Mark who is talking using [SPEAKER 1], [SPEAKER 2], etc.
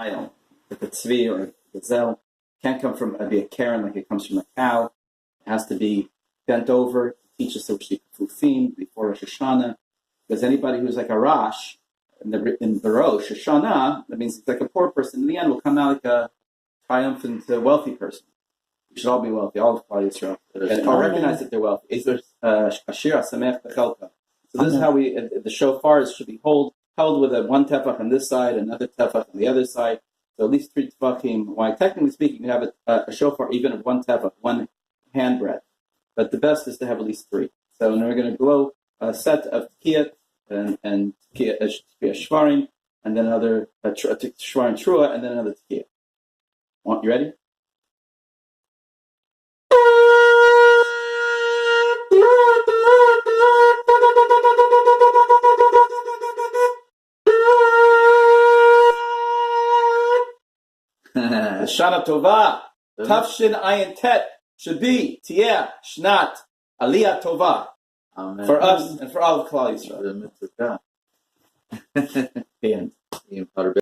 [SPEAKER 1] Ion, like a tzvi or a gazelle. Can't come from be a Karen like it comes from a cow. It has to be bent over. Teach us to Shifufim before Rosh Hashanah. Because anybody who's like a Rosh in the Rosh Hashanah, that means it's like a poor person. In the end, will come out like a triumphant, wealthy person. We should all be wealthy, all of Klal Yisrael, and all recognize that they're wealthy. Ashira Samech Bechelka. So this is how the shofars should be held with one tefach on this side, another tefach on the other side. So at least 3 tefachim. Why, technically speaking, you have a shofar even of one tefach, one handbreadth. But the best is to have at least 3. So now we're going to blow a set of tkiat and tkiat shvarim, and then another shvarim trua, and then another tkiat. You ready? Shana Tova, Tafshin Ayin Tet should be Tieh Shnat Aliyah Tova. Amen. For us and for all of Klal Yisrael. The end.